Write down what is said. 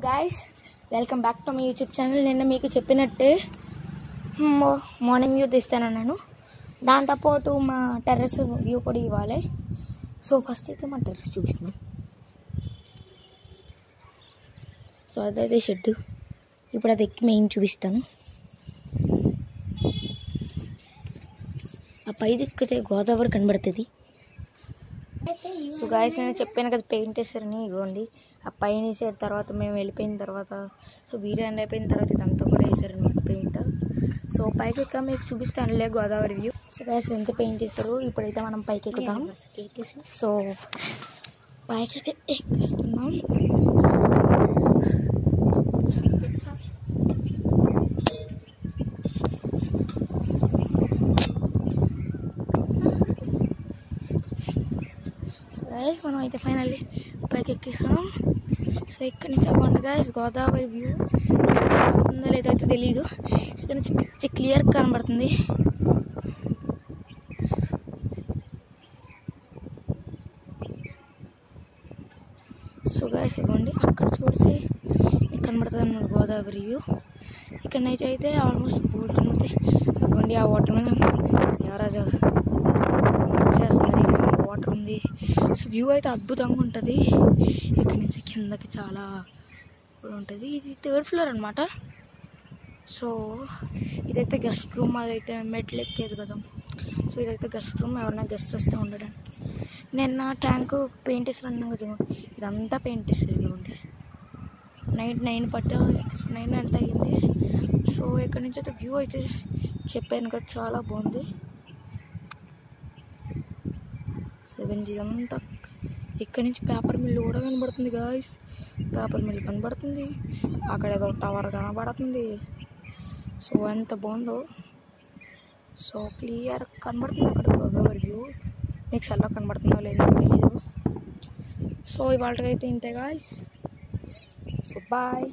Guys welcome back to my YouTube channel. నిన్న మీకు చెప్పినట్టే మార్నింగ్ వ్యూ తీస్తానన్నాను. దాంతోపాటు మా టెర్రస్ వ్యూ కూడా ఇవ్వాలి. సో ఫస్ట్ అయితే మా టెర్రస్ చూపిస్తున్నాం. సో అదైతే షెడ్. ఇప్పుడు అది ఎక్కి మెయిన్ చూపిస్తాను. ఆ పైది ఎక్కితే గోదావరి కనబడుతుంది. సో గాయస్ నేను చెప్పాను కదా పెయింట్ వేసారని. ఇవ్వండి ఆ పైన వేసారు. తర్వాత మేము వెళ్ళిపోయిన తర్వాత సో వీడియో ఎండ్ అయిపోయిన తర్వాత ఇదంతా కూడా వేసారనమాట పెయింట్. సో పైకి ఎక్క మీకు చూపిస్తానులే గోదావరి వ్యూ. సో గాయస్ ఎంత పెయింట్ వేస్తారు. ఇప్పుడైతే మనం పైకి ఎక్కుతాం. సో పైకి అయితే ఎక్కేస్తున్నాం. గైస్ మనం అయితే ఫైనల్లీ పైకి ఎక్కిస్తున్నాం. సో ఇక్కడ నుంచి అవ్వండి గైస్ గోదావరి వ్యూ ఉందో లేదో అయితే తెలీదు. ఇక్కడ నుంచి పిచ్చి క్లియర్గా కనబడుతుంది. సో గైస్ ఇవ్వండి అక్కడ చూసి మీకు కనబడుతుంది అన్నమాట గోదావరి వ్యూ. ఇక్కడ నుంచి అయితే ఆల్మోస్ట్ బోట్ కనబడుతాయి. ఇవ్వండి ఆ వాటర్ మీద ఎవరాజు చేస్తున్నారు. వాటర్ ఉంది. సో వ్యూ అయితే అద్భుతంగా ఉంటుంది. ఇక్కడ నుంచి కిందకి చాలా ఉంటుంది. ఇది 3rd ఫ్లోర్ అనమాట. సో ఇదైతే గెస్ట్ రూమ్. అదైతే మెట్లు ఎక్కేది కదా. సో ఇదైతే గెస్ట్ రూమ్. ఎవరైనా గెస్ట్ వస్తే ఉండడానికి. నిన్న ట్యాంక్ పెయింట్ వేసారు అన్నాం కదా. ఇదంతా పెయింట్ వేసారు. ఇవ్వండి నైట్ 9 ఎంత అయ్యింది. సో ఇక్కడ నుంచి అయితే వ్యూ అయితే చెప్పాను కదా చాలా బాగుంది. సో ఇదంతా ఇక్కడ నుంచి పేపర్ మిల్ కూడా కనబడుతుంది గాయస్. పేపర్ మిల్ కనబడుతుంది. అక్కడ ఏదో టవర్ కనబడుతుంది. సో ఎంత బాగుందో. సో క్లియర్ కనబడుతుంది అక్కడ గోదావరి వ్యూ. మీకు సెల్లో కనబడుతుందో లేదో తెలియదు. సో ఇవాళకైతే ఇంతే గాయస్. So bye.